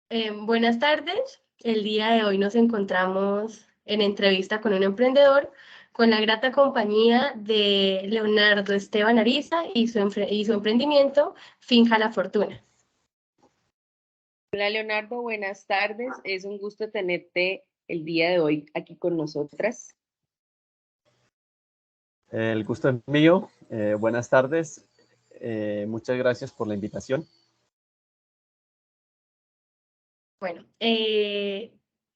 Buenas tardes. El día de hoy nos encontramos en entrevista con un emprendedor con la grata compañía de Leonardo Esteban Ariza y su emprendimiento Finja la Fortuna. Hola Leonardo, buenas tardes. Es un gusto tenerte el día de hoy aquí con nosotras. El gusto es mío. Buenas tardes. Muchas gracias por la invitación. Bueno,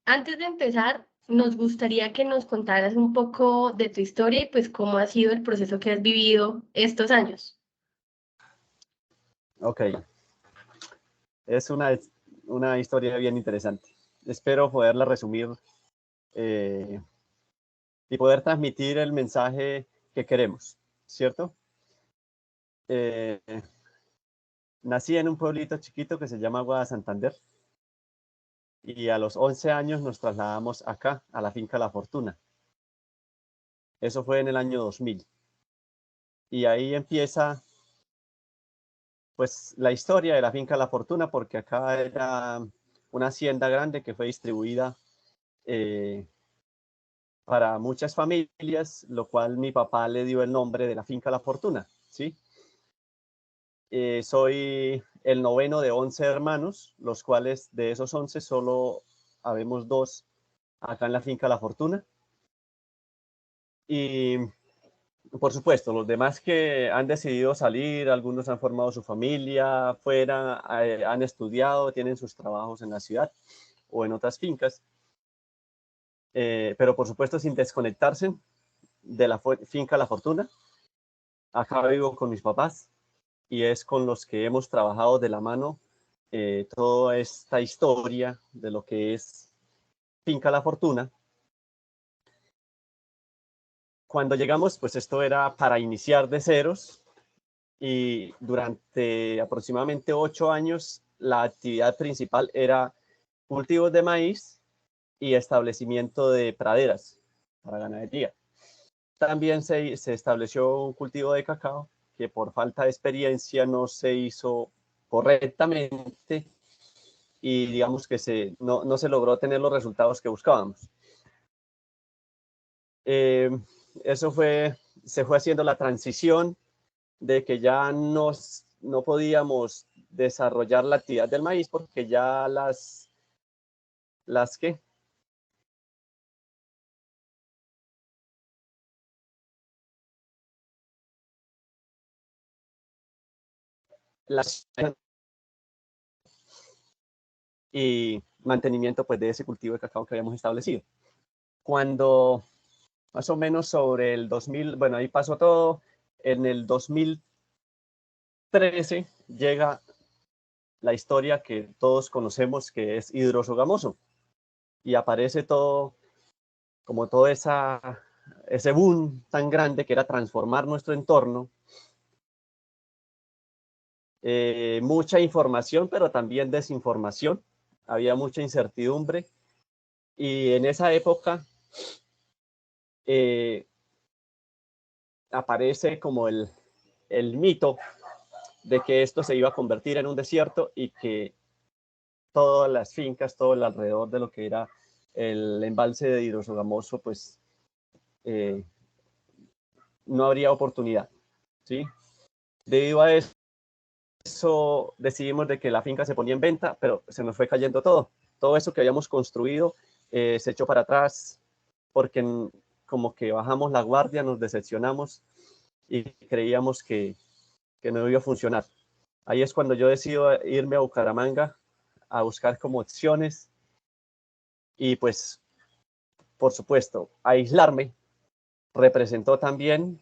antes de empezar, nos gustaría que nos contaras un poco de tu historia y pues cómo ha sido el proceso que has vivido estos años. Ok, es una historia bien interesante. Espero poderla resumir eh, y poder transmitir el mensaje que queremos, ¿cierto? Eh, Nací en un pueblito chiquito que se llama Guada Santander y a los 11 años nos trasladamos acá, a la finca La Fortuna. Eso fue en el año 2000. Y ahí empieza pues la historia de la finca La Fortuna, porque acá era una hacienda grande que fue distribuida eh, para muchas familias, lo cual mi papá le dio el nombre de la finca La Fortuna, ¿sí? Soy el noveno de 11 hermanos, los cuales de esos 11 solo habemos dos acá en la finca La Fortuna. Y por supuesto, los demás que han decidido salir, algunos han formado su familia fuera, han estudiado, tienen sus trabajos en la ciudad o en otras fincas, pero por supuesto sin desconectarse de la finca La Fortuna. Acá vivo con mis papás y es con los que hemos trabajado de la mano toda esta historia de lo que es Finca La Fortuna. Cuando llegamos, pues esto era para iniciar de ceros y durante aproximadamente 8 años la actividad principal era cultivos de maíz y establecimiento de praderas para ganadería. También se estableció un cultivo de cacao que por falta de experiencia no se hizo correctamente y digamos que no se logró tener los resultados que buscábamos. Eh, Eso se fue haciendo la transición de que ya no podíamos desarrollar la actividad del maíz porque ya las que las y mantenimiento pues de ese cultivo de cacao que habíamos establecido. Cuando más o menos sobre el 2000, bueno, ahí pasó todo, en el 2013 llega la historia que todos conocemos que es Hidroso Gamoso y aparece todo como todo ese boom tan grande que era transformar nuestro entorno. Mucha información, pero también desinformación. Había mucha incertidumbre. Y en esa época eh, aparece como el mito de que esto se iba a convertir en un desierto y que todas las fincas, todo el alrededor de lo que era el embalse de Hidrosogamoso, pues eh, no habría oportunidad, ¿sí? Debido a eso decidimos de que la finca se ponía en venta, pero se nos fue cayendo todo. Todo eso que habíamos construido se echó para atrás porque como que bajamos la guardia, nos decepcionamos y creíamos que no iba a funcionar. Ahí es cuando yo decido irme a Bucaramanga a buscar como opciones y pues, por supuesto, aislarme representó también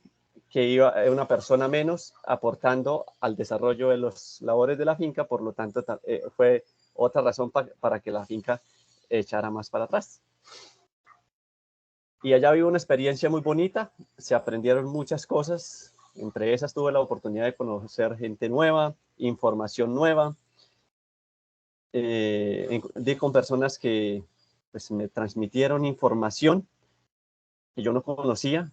que iba una persona menos aportando al desarrollo de las labores de la finca, por lo tanto fue otra razón para que la finca echara más para atrás. Y allá vivo una experiencia muy bonita, se aprendieron muchas cosas, entre esas tuve la oportunidad de conocer gente nueva, información nueva, di con personas que pues, me transmitieron información que yo no conocía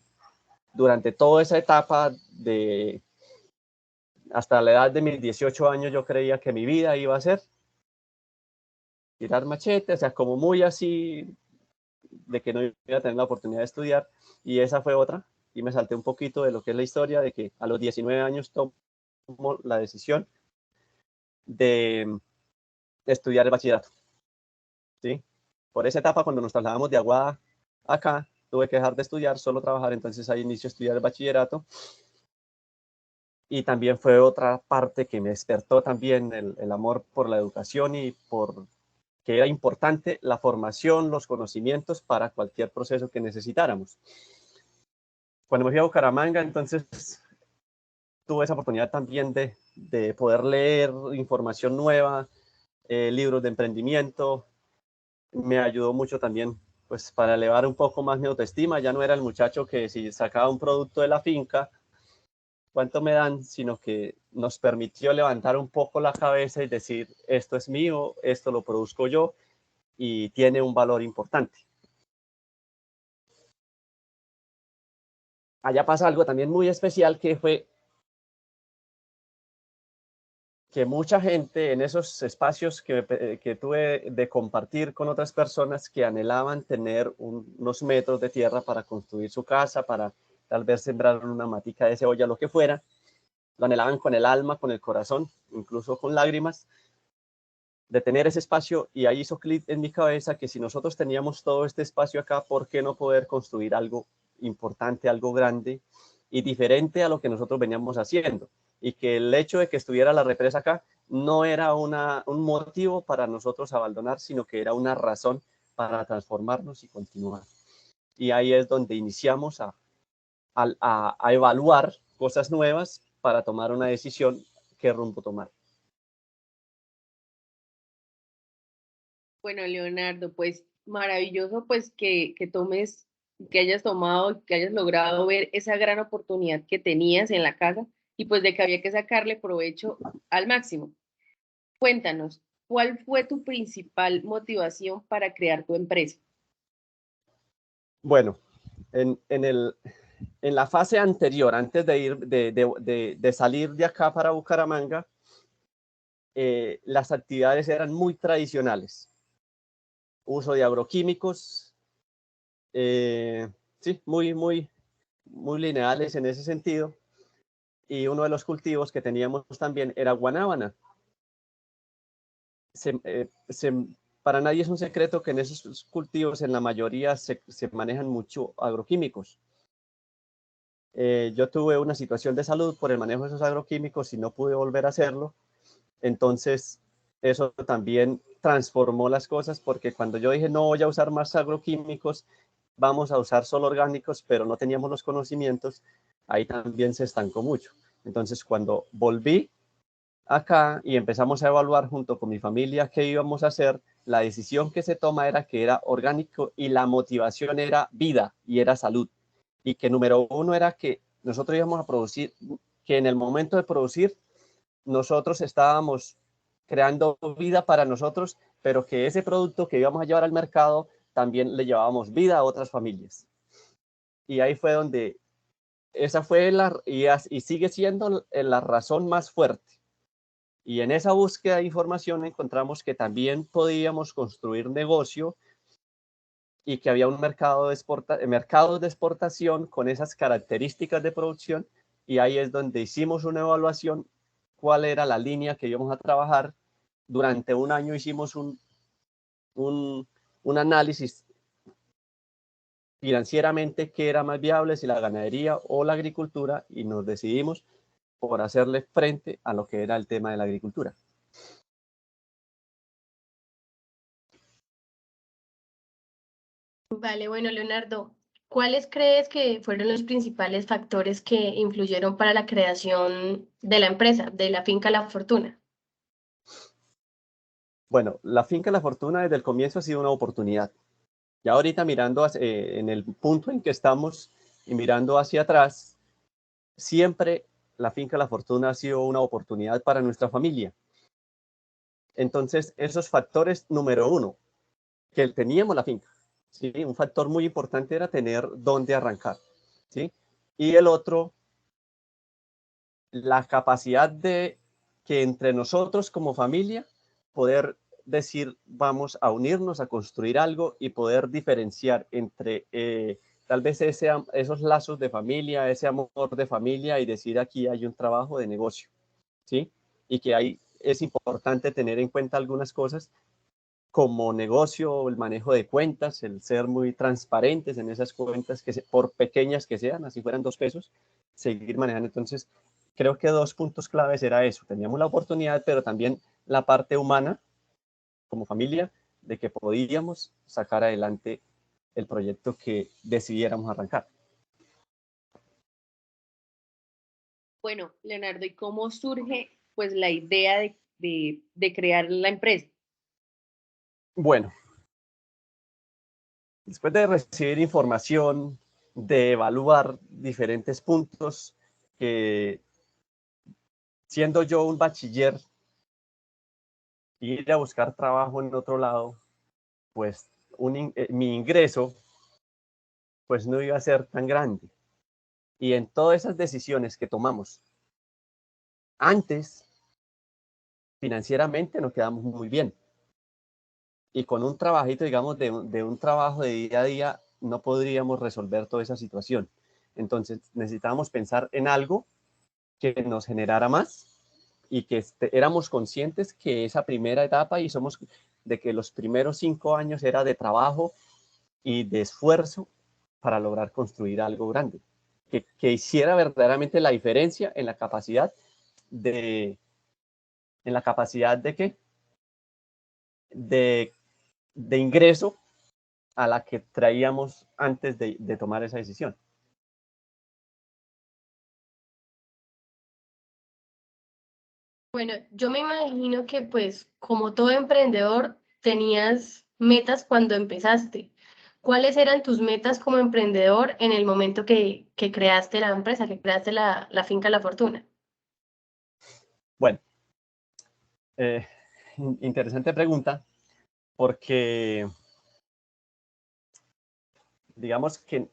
durante toda esa etapa de hasta la edad de mis 18 años yo creía que mi vida iba a ser tirar machete, o sea, como muy así de que no iba a tener la oportunidad de estudiar, y esa fue otra, y me salté un poquito de lo que es la historia, de que a los 19 años tomo la decisión de estudiar el bachillerato, ¿sí? Por esa etapa, cuando nos trasladamos de Aguada acá, tuve que dejar de estudiar, solo trabajar, entonces ahí inicio a estudiar el bachillerato, y también fue otra parte que me despertó también el amor por la educación y por que era importante la formación, los conocimientos para cualquier proceso que necesitáramos. Cuando me fui a Bucaramanga, entonces tuve esa oportunidad también de poder leer información nueva, libros de emprendimiento. Me ayudó mucho también pues para elevar un poco más mi autoestima. Ya no era el muchacho que si sacaba un producto de la finca, ¿cuánto me dan? Sino que nos permitió levantar un poco la cabeza y decir, esto es mío, esto lo produzco yo y tiene un valor importante. Allá pasa algo también muy especial, que fue que mucha gente en esos espacios que tuve de compartir con otras personas que anhelaban tener unos metros de tierra para construir su casa, para tal vez sembrar una matica de cebolla, lo que fuera, lo anhelaban con el alma, con el corazón, incluso con lágrimas, de tener ese espacio, y ahí hizo clic en mi cabeza que si nosotros teníamos todo este espacio acá, ¿por qué no poder construir algo importante, algo grande y diferente a lo que nosotros veníamos haciendo? Y que el hecho de que estuviera la represa acá no era un motivo para nosotros abandonar, sino que era una razón para transformarnos y continuar. Y ahí es donde iniciamos a evaluar cosas nuevas para tomar una decisión, qué rumbo tomar. Bueno, Leonardo, pues maravilloso pues que tomes, que hayas tomado, que hayas logrado ver esa gran oportunidad que tenías en la casa y pues de que había que sacarle provecho al máximo. Cuéntanos, ¿cuál fue tu principal motivación para crear tu empresa? Bueno, en la fase anterior, antes de salir de acá para Bucaramanga, las actividades eran muy tradicionales. Uso de agroquímicos, sí, muy lineales en ese sentido. Y uno de los cultivos que teníamos también era guanábana. Se, eh, se, para nadie es un secreto que en esos cultivos en la mayoría se manejan mucho agroquímicos. Yo tuve una situación de salud por el manejo de esos agroquímicos y no pude volver a hacerlo. Entonces, eso también transformó las cosas, porque cuando yo dije no voy a usar más agroquímicos, vamos a usar solo orgánicos, pero no teníamos los conocimientos, ahí también se estancó mucho. Entonces, cuando volví acá y empezamos a evaluar junto con mi familia qué íbamos a hacer, la decisión que se toma era que era orgánico y la motivación era vida y era salud. Y que número uno era que nosotros íbamos a producir, que en el momento de producir nosotros estábamos creando vida para nosotros, pero que ese producto que íbamos a llevar al mercado también le llevábamos vida a otras familias. Y ahí fue donde esa fue y sigue siendo la razón más fuerte. Y en esa búsqueda de información encontramos que también podíamos construir negocio y que había un mercado de exportación con esas características de producción, y ahí es donde hicimos una evaluación, cuál era la línea que íbamos a trabajar. Durante un año hicimos un análisis financieramente qué era más viable, si la ganadería o la agricultura, y nos decidimos por hacerle frente a lo que era el tema de la agricultura. Vale, bueno, Leonardo, ¿cuáles crees que fueron los principales factores que influyeron para la creación de la empresa, de la finca La Fortuna? Bueno, la finca La Fortuna desde el comienzo ha sido una oportunidad. Ya ahorita mirando en el punto en que estamos y mirando hacia atrás, siempre la finca La Fortuna ha sido una oportunidad para nuestra familia. Entonces, esos factores, número uno, que teníamos la finca, ¿sí? Un factor muy importante era tener dónde arrancar, ¿sí? Y el otro, la capacidad de que entre nosotros como familia poder decir vamos a unirnos a construir algo y poder diferenciar entre tal vez esos lazos de familia, ese amor de familia y decir aquí hay un trabajo de negocio, ¿sí? Y que ahí es importante tener en cuenta algunas cosas como negocio, el manejo de cuentas, el ser muy transparentes en esas cuentas, por pequeñas que sean, así fueran 2 pesos, seguir manejando. Entonces, creo que 2 puntos claves era eso. Teníamos la oportunidad, pero también la parte humana, como familia, de que podíamos sacar adelante el proyecto que decidiéramos arrancar. Bueno, Leonardo, ¿y cómo surge pues la idea de crear la empresa? Bueno, después de recibir información, de evaluar diferentes puntos, que siendo yo un bachiller, ir a buscar trabajo en otro lado, pues mi ingreso pues no iba a ser tan grande. Y en todas esas decisiones que tomamos antes, financieramente nos quedamos muy bien. Y con un trabajito, digamos, de un trabajo de día a día, no podríamos resolver toda esa situación. Entonces necesitábamos pensar en algo que nos generara más y que éramos conscientes que esa primera etapa y somos de que los primeros 5 años era de trabajo y de esfuerzo para lograr construir algo grande, que hiciera verdaderamente la diferencia en la capacidad de qué, de ingreso a la que traíamos antes de tomar esa decisión. Bueno, yo me imagino que pues como todo emprendedor tenías metas cuando empezaste. ¿Cuáles eran tus metas como emprendedor en el momento que creaste la empresa, que creaste la finca La Fortuna? Bueno, interesante pregunta, porque digamos que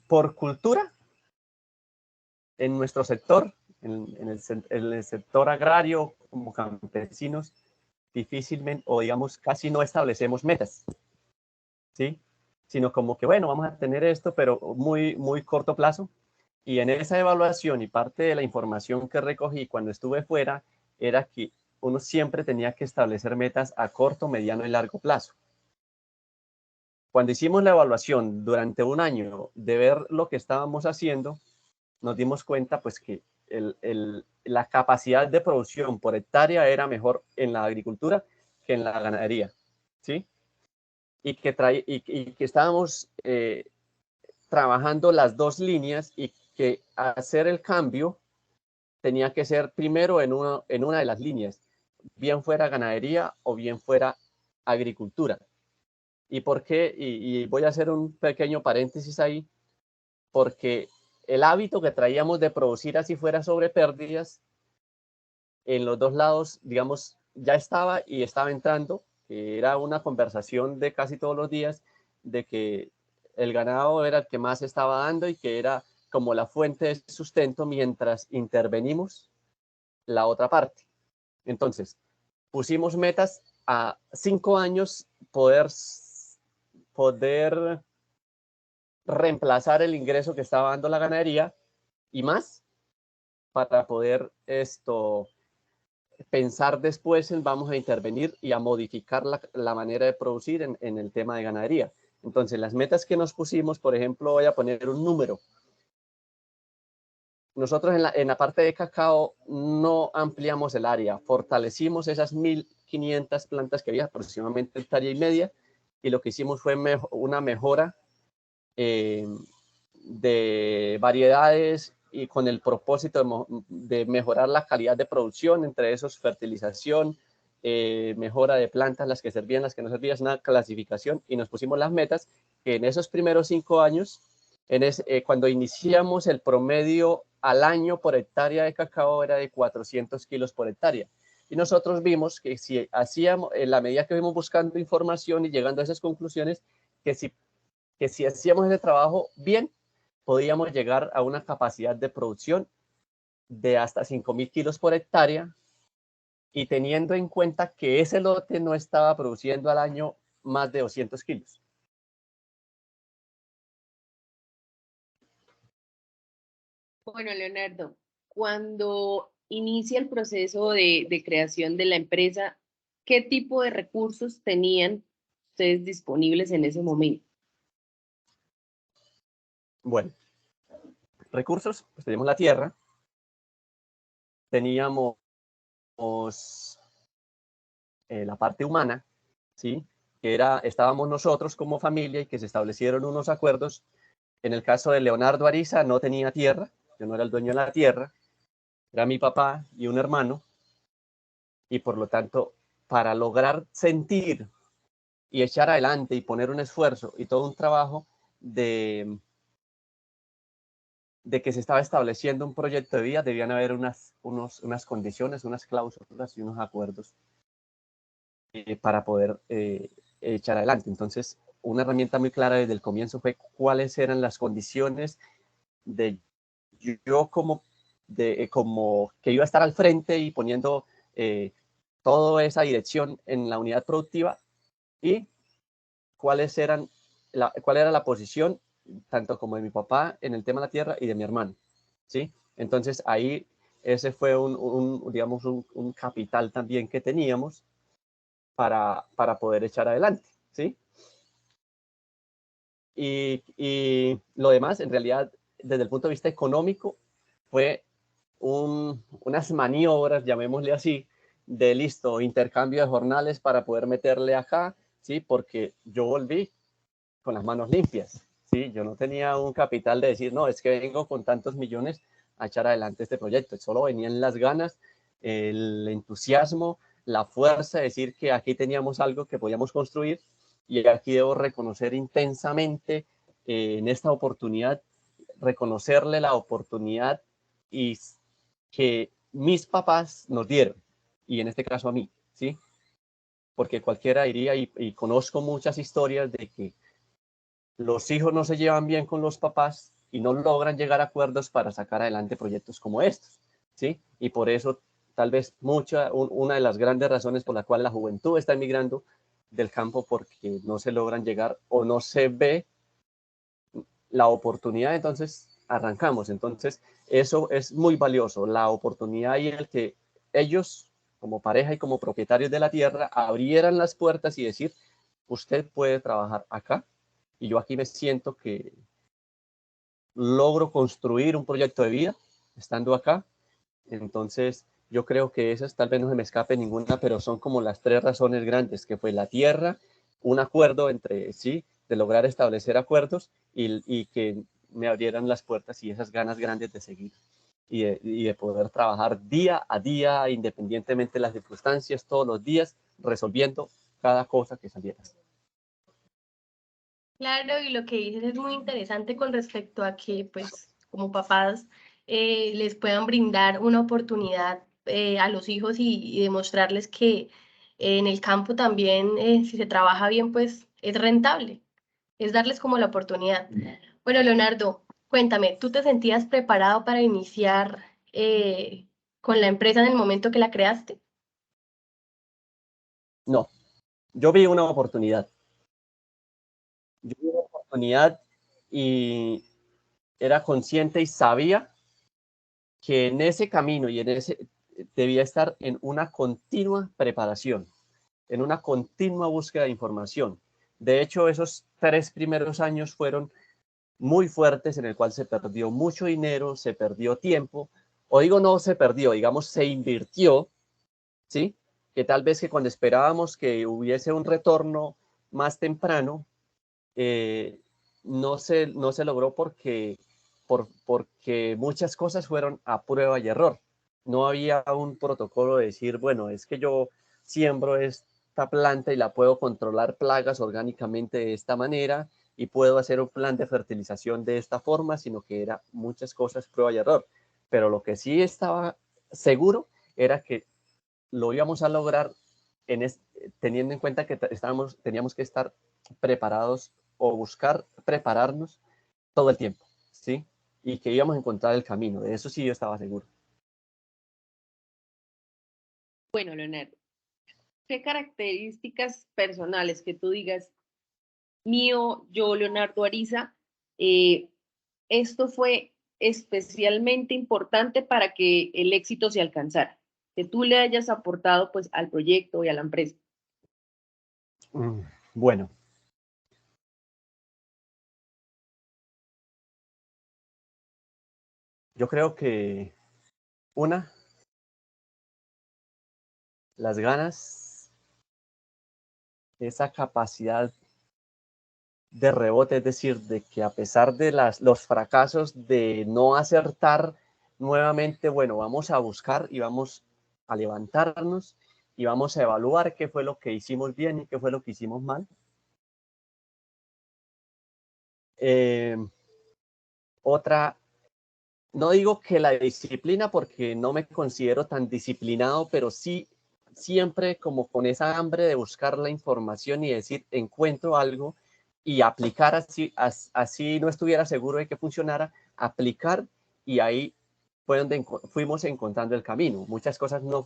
por cultura, en nuestro sector, en el sector agrario, como campesinos, difícilmente o digamos casi no establecemos metas, ¿sí? Sino como que, bueno, vamos a tener esto, pero muy, muy corto plazo. Y en esa evaluación y parte de la información que recogí cuando estuve fuera era que uno siempre tenía que establecer metas a corto, mediano y largo plazo. Cuando hicimos la evaluación durante un año de ver lo que estábamos haciendo, nos dimos cuenta pues que la capacidad de producción por hectárea era mejor en la agricultura que en la ganadería, ¿sí? Y que estábamos trabajando las dos líneas y que hacer el cambio tenía que ser primero en una de las líneas, bien fuera ganadería o bien fuera agricultura. ¿Y por qué? Y voy a hacer un pequeño paréntesis ahí, porque el hábito que traíamos de producir así fuera sobre pérdidas, en los dos lados, digamos, ya estaba y estaba entrando, que era una conversación de casi todos los días, de que el ganado era el que más estaba dando y que era como la fuente de sustento mientras intervenimos la otra parte. Entonces, pusimos metas a 5 años poder reemplazar el ingreso que estaba dando la ganadería y más para poder pensar después en vamos a intervenir y a modificar la manera de producir en el tema de ganadería. Entonces, las metas que nos pusimos, por ejemplo, voy a poner un número. Nosotros en la parte de cacao no ampliamos el área, fortalecimos esas 1.500 plantas que había, aproximadamente hectárea y media, y lo que hicimos fue una mejora de variedades y con el propósito de mejorar la calidad de producción, entre esos fertilización, mejora de plantas, las que servían, las que no servían, una clasificación, y nos pusimos las metas que en esos primeros 5 años, cuando iniciamos el promedio al año por hectárea de cacao era de 400 kilos por hectárea. Y nosotros vimos que si hacíamos, en la medida que fuimos buscando información y llegando a esas conclusiones, que si hacíamos ese trabajo bien, podíamos llegar a una capacidad de producción de hasta 5.000 kilos por hectárea y teniendo en cuenta que ese lote no estaba produciendo al año más de 200 kilos. Bueno, Leonardo, cuando inicia el proceso de creación de la empresa, ¿qué tipo de recursos tenían ustedes disponibles en ese momento? Bueno, recursos, pues teníamos la tierra, teníamos la parte humana, ¿sí? Que estábamos nosotros como familia y que se establecieron unos acuerdos. En el caso de Leonardo Ariza no tenía tierra, yo no era el dueño de la tierra, era mi papá y un hermano, y por lo tanto, para lograr sentir y echar adelante y poner un esfuerzo y todo un trabajo de que se estaba estableciendo un proyecto de vida, debían haber unas condiciones, unas cláusulas y unos acuerdos para poder echar adelante. Entonces, una herramienta muy clara desde el comienzo fue cuáles eran las condiciones de yo como que iba a estar al frente y poniendo toda esa dirección en la unidad productiva y cuál era la posición tanto como de mi papá en el tema de la tierra y de mi hermano, ¿sí? Entonces ahí ese fue digamos, un capital también que teníamos para poder echar adelante, ¿sí? Lo demás, en realidad, desde el punto de vista económico, fue unas maniobras, llamémosle así, de listo, intercambio de jornales para poder meterle acá, ¿sí? Porque yo volví con las manos limpias, ¿sí? Yo no tenía un capital de decir, no, es que vengo con tantos millones a echar adelante este proyecto. Solo venían las ganas, el entusiasmo, la fuerza de decir que aquí teníamos algo que podíamos construir y aquí debo reconocer intensamente en esta oportunidad, reconocerle la oportunidad y que mis papás nos dieron, y en este caso a mí, ¿sí? Porque cualquiera diría, y conozco muchas historias de que los hijos no se llevan bien con los papás y no logran llegar a acuerdos para sacar adelante proyectos como estos, ¿sí? Y por eso, tal vez una de las grandes razones por la cual la juventud está emigrando del campo, porque no se logran llegar o no se ve la oportunidad, entonces arrancamos. Entonces, eso es muy valioso, la oportunidad y el que ellos, como pareja y como propietarios de la tierra, abrieran las puertas y decir, usted puede trabajar acá y yo aquí me siento que logro construir un proyecto de vida estando acá. Entonces, yo creo que esas tal vez no se me escape ninguna, pero son como las tres razones grandes, que fue la tierra, un acuerdo entre sí, de lograr establecer acuerdos y que me abrieran las puertas y esas ganas grandes de seguir y de poder trabajar día a día, independientemente de las circunstancias, todos los días, resolviendo cada cosa que saliera. Claro, y lo que dices es muy interesante con respecto a que, pues, como papás, les puedan brindar una oportunidad a los hijos y demostrarles que en el campo también, si se trabaja bien, pues es rentable, es darles como la oportunidad. Bueno, Leonardo, cuéntame, ¿tú te sentías preparado para iniciar con la empresa en el momento que la creaste? No, yo vi una oportunidad. Yo vi una oportunidad y era consciente y sabía que en ese camino y en ese debía estar en una continua preparación, en una continua búsqueda de información. De hecho, esos 3 primeros años fueron muy fuertes en el cual se perdió mucho dinero, se perdió tiempo, o digo no se perdió, digamos se invirtió, ¿sí? Que tal vez que cuando esperábamos que hubiese un retorno más temprano, eh, no se logró porque muchas cosas fueron a prueba y error. No había un protocolo de decir, bueno, es que yo siembro esta planta y la puedo controlar plagas orgánicamente de esta manera y puedo hacer un plan de fertilización de esta forma, sino que era muchas cosas prueba y error. Pero lo que sí estaba seguro era que lo íbamos a lograr teniendo en cuenta que teníamos que estar preparados o buscar prepararnos todo el tiempo, ¿sí? Y que íbamos a encontrar el camino, de eso sí yo estaba seguro. Bueno, Leonardo, ¿qué características personales que tú digas, mío, yo, Leonardo Ariza, esto fue especialmente importante para que el éxito se alcanzara, que tú le hayas aportado pues al proyecto y a la empresa? Bueno, yo creo que las ganas, esa capacidad de rebote, es decir, de que a pesar de los fracasos de no acertar nuevamente, bueno, vamos a buscar y vamos a levantarnos y vamos a evaluar qué fue lo que hicimos bien y qué fue lo que hicimos mal. Otra, no digo que la disciplina, porque no me considero tan disciplinado, pero sí siempre como con esa hambre de buscar la información y decir, encuentro algo y aplicar, así no estuviera seguro de que funcionara, aplicar, y ahí fue donde fuimos encontrando el camino. Muchas cosas no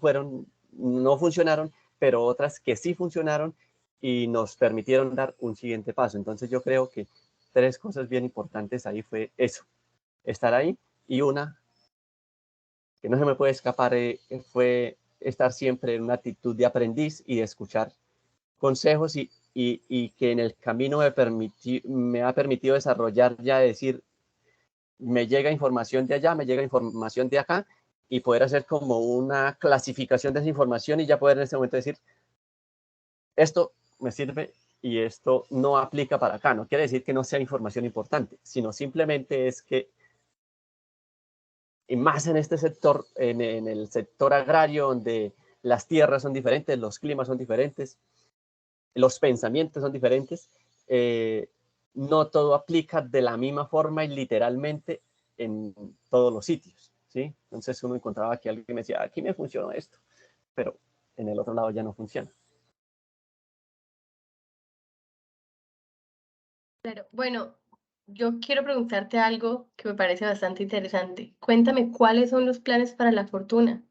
funcionaron, pero otras que sí funcionaron y nos permitieron dar un siguiente paso. Entonces yo creo que tres cosas bien importantes ahí fue eso, estar ahí, y una que no se me puede escapar fue estar siempre en una actitud de aprendiz y de escuchar consejos, y que en el camino me ha permitido desarrollar, ya decir, me llega información de allá, me llega información de acá, y poder hacer como una clasificación de esa información y ya poder en ese momento decir, esto me sirve y esto no aplica para acá. No quiere decir que no sea información importante, sino simplemente es que, y más en este sector, en el sector agrario, donde las tierras son diferentes, los climas son diferentes, los pensamientos son diferentes, no todo aplica de la misma forma y literalmente en todos los sitios, ¿sí? Entonces uno encontraba que alguien me decía, aquí me funcionó esto, pero en el otro lado ya no funciona. Claro, bueno, yo quiero preguntarte algo que me parece bastante interesante. Cuéntame cuáles son los planes para la fortuna.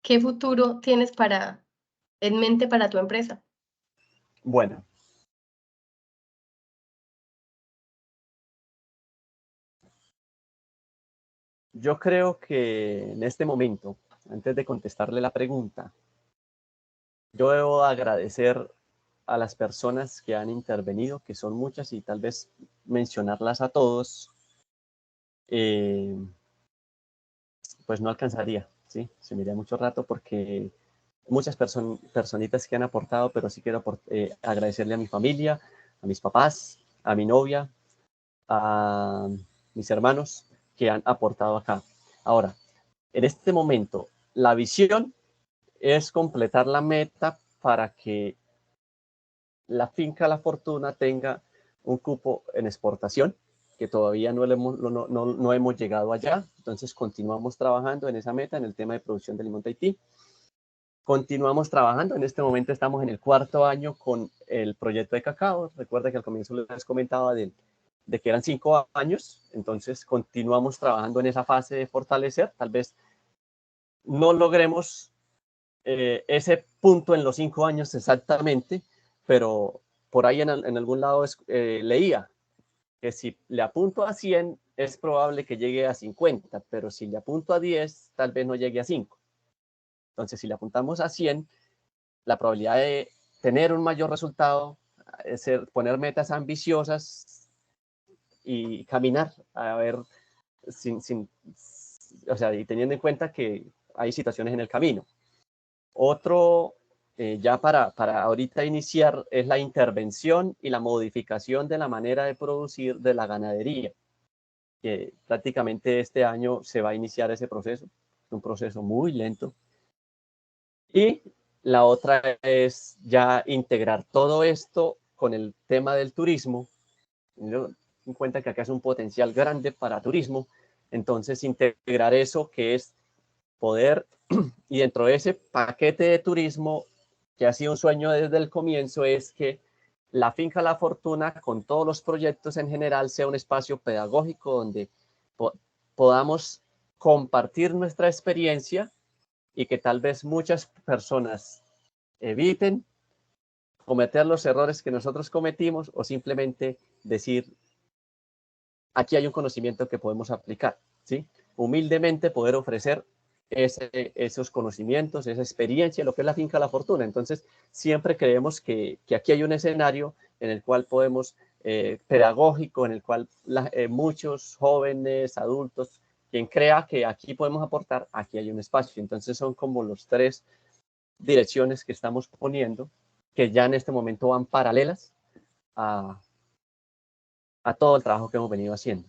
¿Qué futuro tienes en mente para tu empresa? Bueno, yo creo que en este momento, antes de contestarle la pregunta, yo debo agradecer a las personas que han intervenido, que son muchas, y tal vez mencionarlas a todos, eh, pues no alcanzaría, ¿sí? Se me iría mucho rato, porque muchas personitas que han aportado, pero sí quiero agradecerle a mi familia, a mis papás, a mi novia, a mis hermanos que han aportado acá. Ahora, en este momento, la visión es completar la meta para que la finca La Fortuna tenga un cupo en exportación, que todavía no hemos llegado allá. Entonces continuamos trabajando en esa meta, en el tema de producción de limón Tahití. Continuamos trabajando, en este momento estamos en el 4.º año con el proyecto de cacao. Recuerda que al comienzo les comentaba de que eran 5 años, entonces continuamos trabajando en esa fase de fortalecer. Tal vez no logremos ese punto en los 5 años exactamente, pero por ahí en algún lado leía que si le apunto a 100 es probable que llegue a 50, pero si le apunto a 10 tal vez no llegue a 5. Entonces, si le apuntamos a 100, la probabilidad de tener un mayor resultado es poner metas ambiciosas y caminar a ver, o sea, y teniendo en cuenta que hay situaciones en el camino. Otro, ya para ahorita iniciar, es la intervención y la modificación de la manera de producir de la ganadería, que prácticamente este año se va a iniciar ese proceso. Es un proceso muy lento. Y la otra es ya integrar todo esto con el tema del turismo. Yo en cuenta que acá es un potencial grande para turismo, entonces integrar eso, que es poder, y dentro de ese paquete de turismo, que ha sido un sueño desde el comienzo, es que la finca La Fortuna, con todos los proyectos en general, sea un espacio pedagógico donde podamos compartir nuestra experiencia y que tal vez muchas personas eviten cometer los errores que nosotros cometimos o simplemente decir, aquí hay un conocimiento que podemos aplicar, ¿sí? Humildemente poder ofrecer esos conocimientos, esa experiencia, lo que es la finca La Fortuna. Entonces, siempre creemos que aquí hay un escenario en el cual podemos, pedagógico, en el cual muchos jóvenes, adultos, quien crea que aquí podemos aportar, aquí hay un espacio. Entonces, son como los tres direcciones que estamos poniendo, que ya en este momento van paralelas a todo el trabajo que hemos venido haciendo.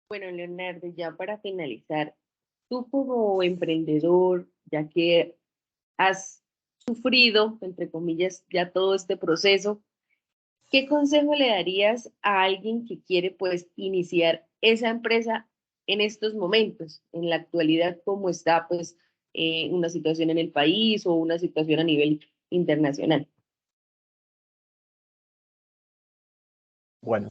Bueno, Leonardo, ya para finalizar, tú como emprendedor, ya que has sufrido, entre comillas, ya todo este proceso, ¿qué consejo le darías a alguien que quiere pues iniciar esa empresa en estos momentos, en la actualidad, cómo está pues una situación en el país o una situación a nivel internacional? Bueno,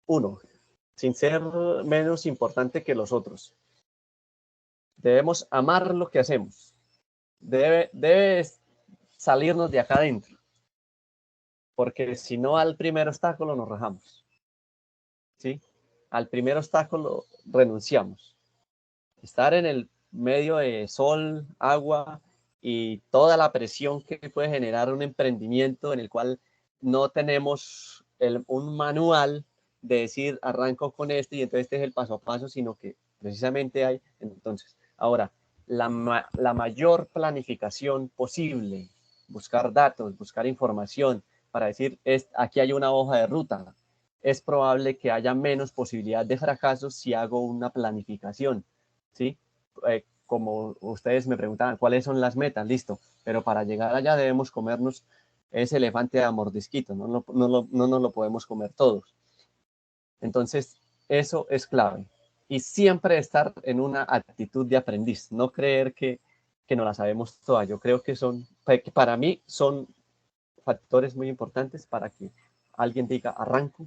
uno, sin ser menos importante que los otros, debemos amar lo que hacemos. Debe salirnos de acá adentro, porque si no, al primer obstáculo nos rajamos, ¿sí? Al primer obstáculo renunciamos. Estar en el medio de sol, agua y toda la presión que puede generar un emprendimiento en el cual no tenemos un manual de decir arranco con esto y entonces este es el paso a paso, sino que precisamente hay. Entonces, ahora, la mayor planificación posible, buscar datos, buscar información para decir, aquí hay una hoja de ruta. Es probable que haya menos posibilidad de fracasos si hago una planificación, ¿sí? Como ustedes me preguntaban, ¿cuáles son las metas? Listo, pero para llegar allá debemos comernos ese elefante a mordisquito, no nos lo podemos comer todos. Entonces, eso es clave. Y siempre estar en una actitud de aprendiz, no creer que no la sabemos toda. Yo creo que para mí son factores muy importantes para que alguien diga, arranco,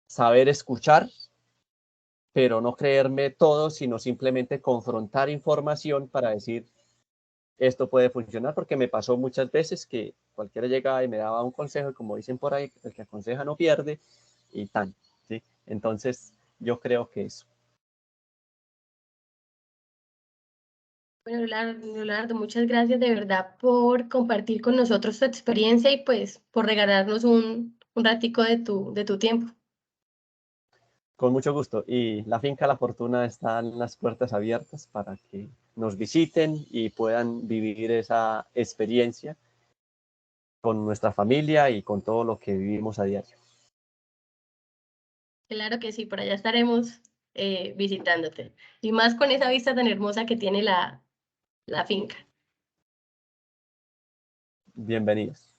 saber escuchar, pero no creerme todo, sino simplemente confrontar información para decir, esto puede funcionar, porque me pasó muchas veces que cualquiera llegaba y me daba un consejo, y como dicen por ahí, el que aconseja no pierde, y tan, ¿sí? Entonces, yo creo que eso. Bueno, Leonardo, muchas gracias de verdad por compartir con nosotros tu experiencia y pues por regalarnos un ratico de tu tiempo. Con mucho gusto. Y la finca La Fortuna están las puertas abiertas para que nos visiten y puedan vivir esa experiencia con nuestra familia y con todo lo que vivimos a diario. Claro que sí, por allá estaremos visitándote. Y más con esa vista tan hermosa que tiene la finca. Bienvenidos.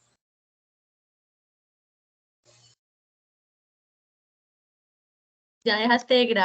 Ya dejaste de grabar.